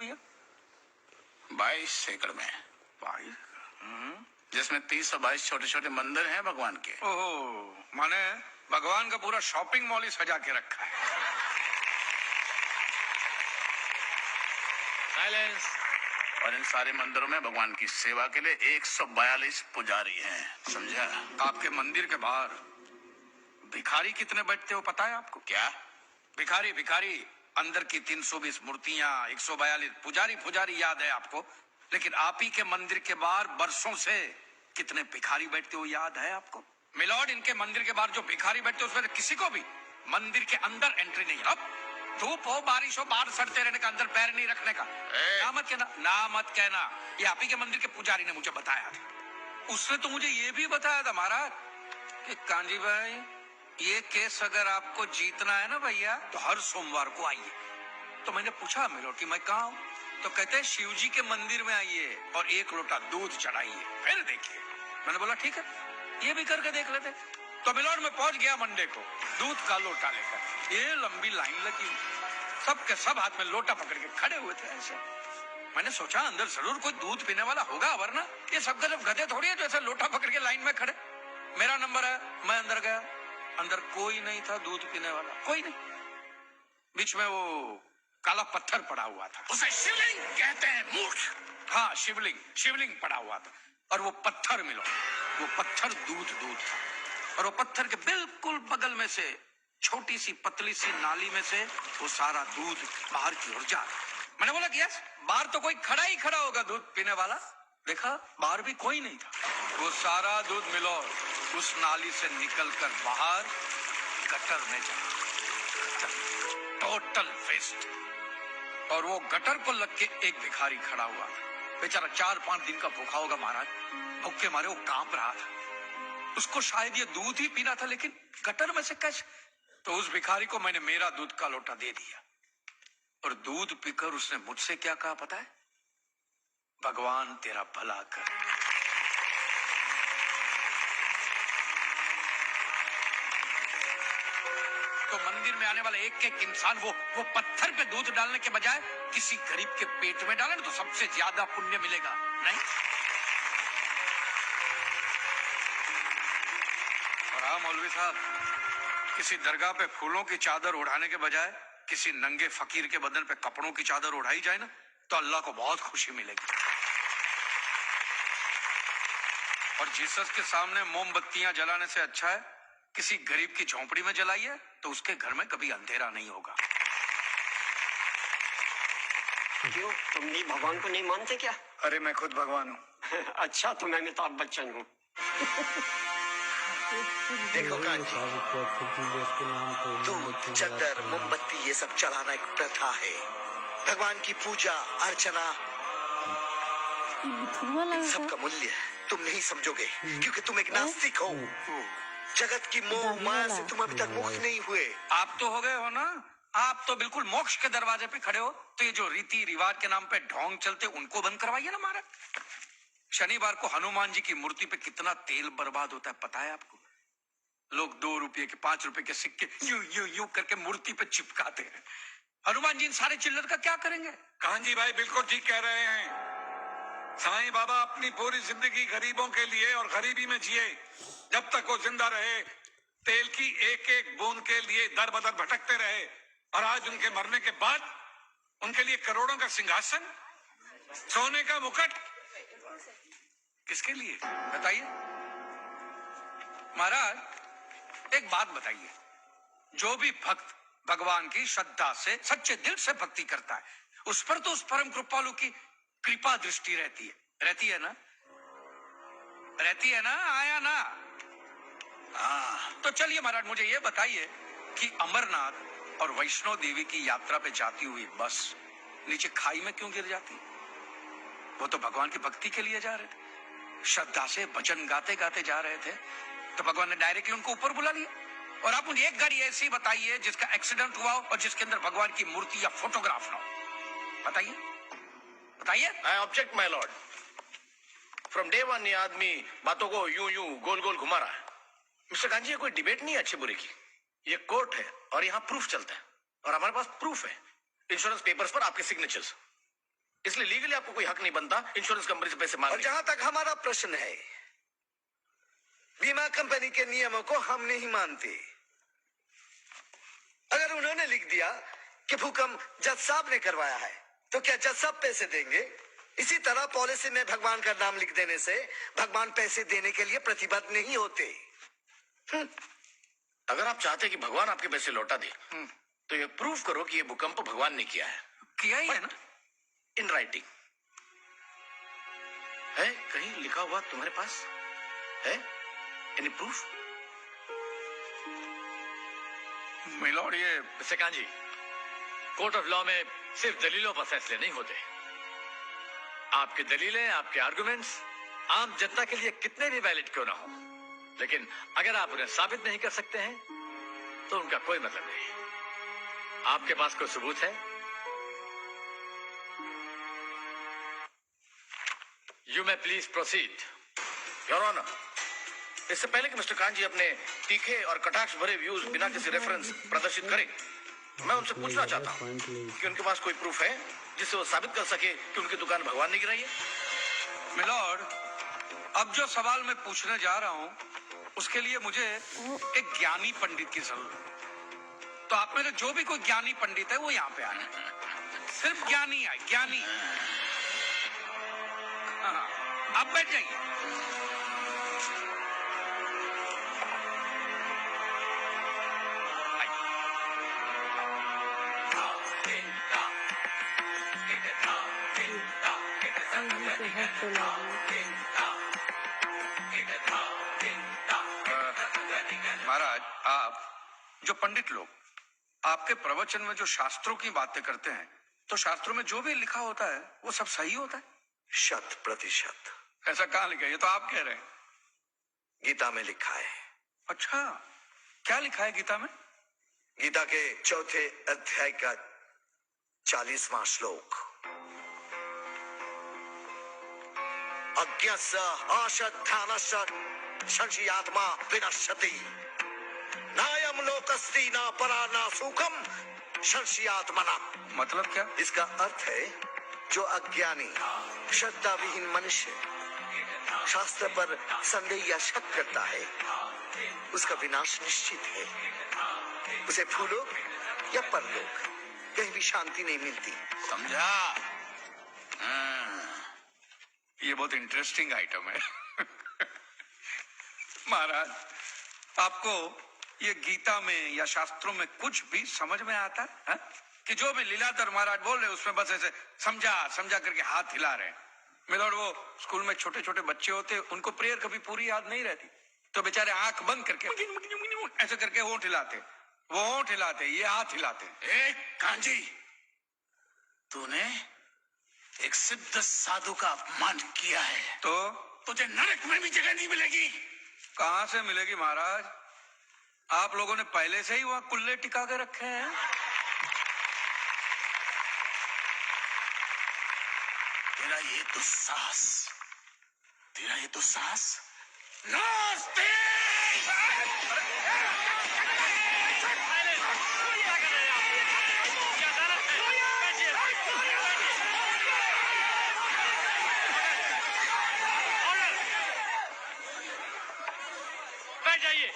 22 एकड़ में 22 जिसमें 30 और 22 छोटे छोटे मंदिर हैं भगवान के। ओहो, माने भगवान का पूरा शॉपिंग मॉल ही सजा के रखा है। साइलेंस। और इन सारे मंदिरों में भगवान की सेवा के लिए 142 पुजारी हैं, समझा? आपके मंदिर के बाहर भिखारी कितने बैठते हो पता है आपको? क्या? भिखारी भिखारी अंदर की 320 मूर्तियां, 142 पुजारी याद है आपको? लेकिन आप ही के मंदिर के बाहर बरसों से कितने भिखारी बैठते हो याद है आपको? मिलॉर्ड, इनके मंदिर के बाहर जो भिखारी बैठते हो उसमें किसी को भी मंदिर के अंदर एंट्री नहीं। अब धूप हो बारिश हो बाहर सड़ते रहने का, अंदर पैर नहीं रखने का। ना मत कहना, ये आप ही के मंदिर के पुजारी ने मुझे बताया था। उसने तो मुझे ये भी बताया था महाराज कि कांजी भाई, ये केस अगर आपको जीतना है ना भैया तो हर सोमवार को आइए। तो मैंने पूछा मिलॉर्ड कि मैं कहाँ हूँ? तो कहते हैं शिव जी के मंदिर में आइए और 1 लोटा दूध चढ़ाइए, फिर देखिए। मैंने बोला ठीक है, ये भी करके देख लेते। तो मिलॉर्ड में पहुंच गया मंडे को दूध का लोटा लेकर। ये लंबी लाइन लगी, सबके सब हाथ में लोटा पकड़ के खड़े हुए थे ऐसे। मैंने सोचा अंदर जरूर कोई दूध पीने वाला होगा, वरना ये सब गधे थोड़ी है जो ऐसे लोटा पकड़ के लाइन में खड़े। मेरा नंबर है, मैं अंदर गया, अंदर कोई नहीं था दूध पीने वाला, कोई नहीं। बीच में वो काला पत्थर पड़ा हुआ था, उसे शिवलिंग कहते हैं मूर्ख। हाँ, शिवलिंग पड़ा हुआ था। और वो पत्थर मिलो, वो पत्थर दूध था। और वो पत्थर के बिल्कुल बगल में से छोटी सी पतली सी नाली में से वो सारा दूध बाहर की ओर जा रहा। मैंने बोला कि यस, बाहर तो कोई खड़ा होगा दूध पीने वाला। देखा बाहर भी कोई नहीं था। वो सारा दूध मिलो उस नाली से निकलकर बाहर गटर में जा, टोटल वेस्ट। और वो गटर को लग के एक भिखारी खड़ा हुआ था, बेचारा 4-5 दिन का भूखा होगा महाराज। भूख के मारे वो कांप रहा था। उसको शायद ये दूध ही पीना था, लेकिन गटर में से कैसे? तो उस भिखारी को मैंने मेरा दूध का लोटा दे दिया। और दूध पीकर उसने मुझसे क्या कहा पता है? भगवान तेरा भला करे। तो मंदिर में आने वाला एक इंसान वो पत्थर पे दूध डालने के बजाय किसी गरीब के पेट में डाले ना, तो सबसे ज्यादा पुण्य मिलेगा। नहीं? और हाँ मौलवी साहब, किसी दरगाह पे फूलों की चादर उड़ाने के बजाय किसी नंगे फकीर के बदन पे कपड़ों की चादर उड़ाई जाए ना, तो अल्लाह को बहुत खुशी मिलेगी। और जीसस के सामने मोमबत्तियां जलाने से अच्छा है किसी गरीब की झोंपड़ी में जलाइए, तो उसके घर में कभी अंधेरा नहीं होगा। क्यों, तुम भी भगवान को नहीं मानते क्या? अरे मैं खुद भगवान हूँ। अच्छा, तो मैं अमिताभ बच्चन हूँ। देखो कांजी, धूप चद्दर मोमबत्ती ये सब चलाना एक प्रथा है। भगवान की पूजा अर्चना इन सब का मूल्य तुम नहीं समझोगे, क्योंकि तुम एक नास्तिक हो। जगत की मोह माया से तुम अभी तक मुक्त नहीं हुए। आप तो हो गए हो ना, आप तो बिल्कुल मोक्ष के दरवाजे पे खड़े हो। तो ये जो रीति रिवाज के नाम पे ढोंग चलते उनको बंद करवाइए ना महाराज। शनिवार को हनुमान जी की मूर्ति पे कितना तेल बर्बाद होता है पता है आपको? लोग 2 रुपये के 5 रुपए के सिक्के यूं करके मूर्ति पे चिपकाते हैं। हनुमान जी इन सारे चिल्लर का क्या करेंगे? कांजी भाई बिल्कुल ठीक कह रहे हैं। साईं बाबा अपनी पूरी जिंदगी गरीबों के लिए और गरीबी में जिए। जब तक वो जिंदा रहे तेल की एक एक बूंद के लिए दर बदर भटकते रहे, और आज उनके मरने के बाद उनके लिए करोड़ों का सिंहासन, सोने का मुकुट, किसके लिए बताइए महाराज? एक बात बताइए, जो भी भक्त भगवान की श्रद्धा से सच्चे दिल से भक्ति करता है, उस पर तो उस परम कृपालु की कृपा दृष्टि रहती है ना? रहती है ना? आया ना? तो चलिए महाराज, मुझे ये बताइए कि अमरनाथ और वैष्णो देवी की यात्रा पे जाती हुई बस नीचे खाई में क्यों गिर जाती? वो तो भगवान की भक्ति के लिए जा रहे थे, श्रद्धा से भजन गाते गाते जा रहे थे, तो भगवान ने डायरेक्टली उनको ऊपर बुला लिया। और आप मुझे एक गाड़ी ऐसी बताइए जिसका एक्सीडेंट हुआ हो और जिसके अंदर भगवान की मूर्ति या फोटोग्राफ ना हो। बताइए। I object my Lord. From day one ये आदमी बातों को यूं गोल गोल घुमा रहा है। मिस्टर गांधी, ये कोई डिबेट नहीं है अच्छे बुरे की, ये कोर्ट है और यहाँ प्रूफ चलता है, और हमारे पास प्रूफ है, इंश्योरेंस पेपर्स पर आपके सिग्नेचर्स। इसलिए लीगली आपको कोई हक नहीं बनता इंश्योरेंस कंपनी से पैसे और मांगने का। जहां तक हमारा प्रश्न है, बीमा कंपनी के नियमों को हम नहीं मानते। अगर उन्होंने लिख दिया कि भूकंप जज साहब ने करवाया है, तो क्या जज साहब पैसे देंगे? इसी तरह पॉलिसी में भगवान का नाम लिख देने से भगवान पैसे देने के लिए प्रतिबद्ध नहीं होते। अगर आप चाहते कि भगवान आपके पैसे लौटा दे, तो ये प्रूफ करो कि ये भूकंप भगवान ने किया है, किया ही है ना। In writing. है कहीं लिखा हुआ तुम्हारे पास है? Any proof? मिलॉर्ड, ये mister kanji, court of law में सिर्फ दलीलों पर फैसले नहीं होते। आपकी दलीलें, आपके आर्गुमेंट्स आम जनता के लिए कितने भी वैलिड क्यों ना हो, लेकिन अगर आप उन्हें साबित नहीं कर सकते हैं तो उनका कोई मतलब नहीं। आपके पास कोई सबूत है? You may please proceed. Your honour, इससे पहले कि मिस्टर कांजी अपने तीखे और कटाक्ष भरे व्यूज बिना किसी रेफरेंस प्रदर्शित करें, मैं उनसे पूछना चाहता हूं कि उनके पास कोई प्रूफ है जिससे वो साबित कर सके कि उनकी दुकान भगवान ने गिराई है। मिलॉर्ड, अब जो सवाल मैं पूछने जा रहा हूं उसके लिए मुझे एक ज्ञानी पंडित की जरूरत है। तो आप में से जो भी कोई ज्ञानी पंडित है वो यहाँ पे आए। सिर्फ ज्ञानी है, ज्ञानी। हाँ, आप बैठ जाइए। महाराज, आप जो पंडित लोग आपके प्रवचन में जो शास्त्रों की बातें करते हैं, तो शास्त्रों में जो भी लिखा होता है वो सब सही होता है? 100%। ऐसा कहाँ लिखा है? ये तो आप कह रहे हैं। गीता में लिखा है। अच्छा, क्या लिखा है गीता में? गीता के 4थे अध्याय का 40वां श्लोक। अज्ञस्य अश्रद्धानस्य संशयात्मा विनश्यति, नायम लोकस्ति न परा न सुखम संशयात्मना। मतलब क्या? इसका अर्थ है, जो अज्ञानी श्रद्धा विहीन मनुष्य शास्त्र पर संदेह या शक करता है, उसका विनाश निश्चित है। उसे भूलोक या परलोक कहीं भी शांति नहीं मिलती। समझा? ये बहुत इंटरेस्टिंग आइटम है। महाराज, आपको ये गीता में या शास्त्रों में कुछ भी समझ में आता है? कि जो भी लीलाधर महाराज बोल रहे उसमें बस ऐसे समझा समझा करके हाथ हिला रहे हैं। मिलोड, वो स्कूल में छोटे छोटे बच्चे होते, उनको प्रेयर कभी पूरी याद नहीं रहती, तो बेचारे आंख बंद करके ऐसे करके होंठ हिलाते, वो होंठ हिलाते, ये हाथ हिलाते। ए कांजी, तूने एक सिद्ध साधु का अपमान किया है, तो तुझे नरक में भी जगह नहीं मिलेगी। कहां से मिलेगी महाराज? आप लोगों ने पहले से ही वहां कुल्ले टिका के रखे हैं। तेरा ये दुस्साहस नास्ते। बैठ जाइए।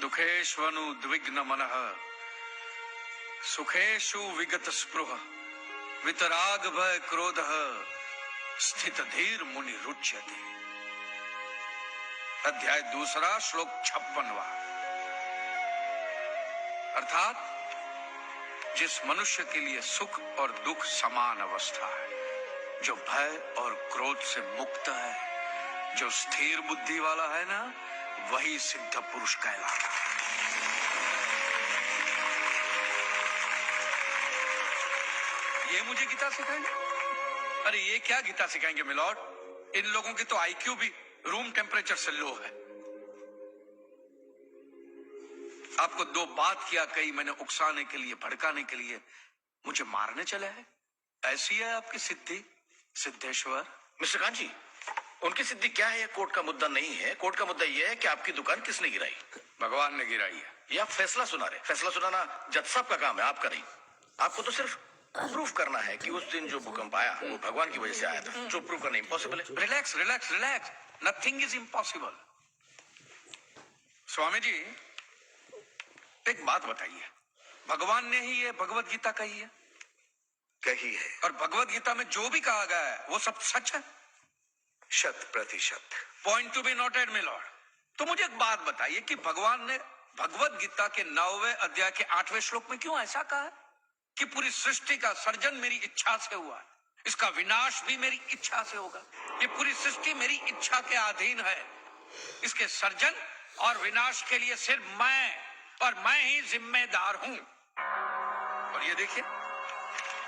दुखेष्वनुद्विग्न मनः सुखेषु विगत स्पृह वितराग भय क्रोधः स्थित धीर मुनि रुच्यते। अध्याय 2 श्लोक 56वां। अर्थात जिस मनुष्य के लिए सुख और दुख समान अवस्था है, जो भय और क्रोध से मुक्त है, जो स्थिर बुद्धि वाला है ना, वही सिद्ध पुरुष कहलाता है। ये मुझे गीता सिखाएंगे? अरे ये क्या गीता सिखाएंगे मिलॉर्ड? इन लोगों की तो आईक्यू भी रूम टेम्परेचर से लो है। आपको 2 बात किया कही मैंने उकसाने के लिए, भड़काने के लिए, मुझे मारने चले हैं। ऐसी है आपकी सिद्धि सिद्धेश्वर? मिस्टर कांजी, उनकी सिद्धि क्या है, ये कोर्ट का मुद्दा नहीं है। कोर्ट का मुद्दा ये है कि आपकी दुकान किसने गिराई। भगवान ने गिराई है। ये आप फैसला सुना रहे। फैसला सुनाना जज साहब का काम है, आपका नहीं। आपको तो सिर्फ प्रूफ करना है कि उस दिन जो भूकंप आया वो भगवान की वजह से आया था, जो प्रूव करना इम्पॉसिबल है। Relax relax relax, nothing is impossible. Swami ji, एक बात बताइए, भगवान ने ही ये भगवत गीता कही है? कही है, और भगवत गीता में जो भी कहा गया है वो सब सच है? 100%। Point to be noted my Lord. तो मुझे एक बात बताइए कि भगवान ने भगवत गीता के 9वें अध्याय के 8वें श्लोक में क्यों ऐसा कहा है कि पूरी सृष्टि का सर्जन मेरी इच्छा से हुआ है, इसका विनाश भी मेरी इच्छा से होगा, ये पूरी सृष्टि मेरी इच्छा के अधीन है, इसके सर्जन और विनाश के लिए सिर्फ मैं और मैं ही जिम्मेदार हूं। और ये देखिए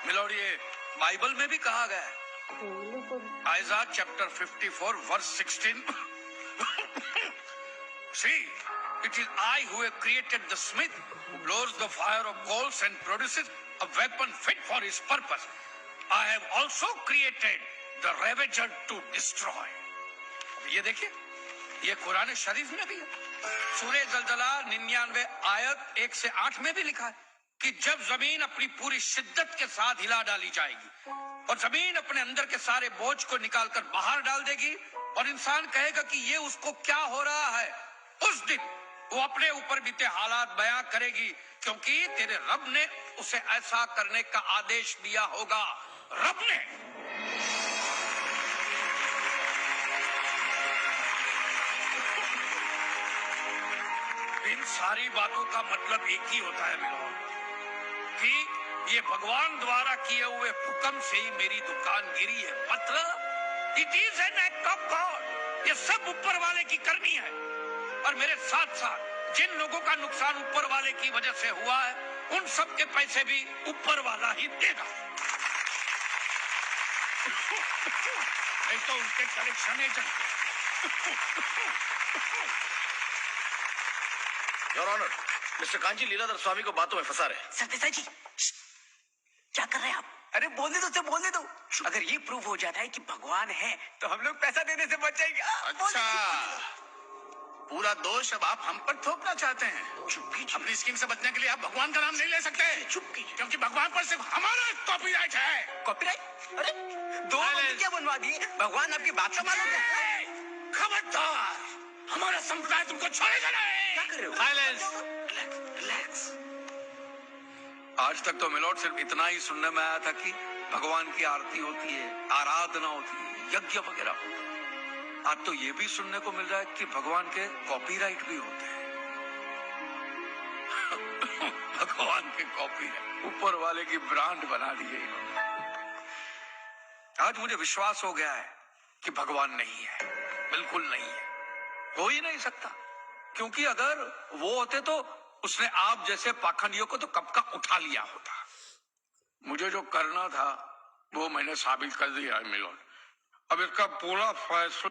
मिलॉर्ड, ये बाइबल में भी कहा गया है, Aiza chapter 54 verse 16। See, it is I who have created the smith who blows the fire of coals and produces a weapon fit for his purpose. I have also created the ravager to destroy. ये देखिए, ये कुरान शरीफ में भी है। सूरह जलजला 99 आयत 1 से 8 में भी लिखा है कि जब जमीन अपनी पूरी शिद्दत के साथ हिला डाली जाएगी और जमीन अपने अंदर के सारे बोझ को निकालकर बाहर डाल देगी और इंसान कहेगा कि ये उसको क्या हो रहा है, उस दिन वो अपने ऊपर बीते हालात बयां करेगी, क्योंकि तेरे रब ने उसे ऐसा करने का आदेश दिया होगा। रब ने। इन सारी बातों का मतलब एक ही होता है मिलोन, कि ये भगवान द्वारा किए हुए हुक्म से ही मेरी दुकान गिरी है। मतलब it is an act of God. ये सब ऊपर वाले की करनी है और मेरे साथ साथ जिन लोगों का नुकसान ऊपर वाले की वजह से हुआ है उन सब के पैसे भी ऊपर वाला ही देगा। नहीं तो उनके collection agent. Your honour, mister Kanji Leeladhar Swami को बातों में फंसा रहे। सरदेसाई जी, क्या कर रहे हैं आप? अरे बोलने दो, बोलने दो। अगर ये प्रूव हो जाता है कि भगवान है तो हम लोग पैसा देने से बच जाएंगे। अच्छा, पूरा दोष अब आप हम पर थोपना चाहते हैं? अपनी स्कीम से बचने के लिए आप भगवान का नाम नहीं ले सकते, क्योंकि भगवान पर सिर्फ हमारा कॉपीराइट है। कॉपीराइट? अरे दो मंदिर क्या बनवा दिए? भगवान आपकी बात का मालूम है? खबरदार, हमारा संप्रदाय तुमको छोड़ेगा नहीं। क्या कर रहे हो? साइलेंस। रिलैक्स। आज तक तो मिलोड सिर्फ इतना ही सुनने में आया था कि भगवान की आरती होती है, आराधना होती है, यज्ञ वगैरह होता है। आज तो ये भी सुनने को मिल रहा है कि भगवान के कॉपीराइट भी होते हैं। भगवान के कॉपीराइट ऊपर वाले की ब्रांड बना दी है इन्होंने। आज मुझे विश्वास हो गया है कि भगवान नहीं है, बिल्कुल नहीं है, हो ही नहीं सकता, क्योंकि अगर वो होते तो उसने आप जैसे पाखंडियों को तो कब का उठा लिया होता। मुझे जो करना था वो मैंने साबित कर दिया है मिलोड। अब इसका पूरा फैसला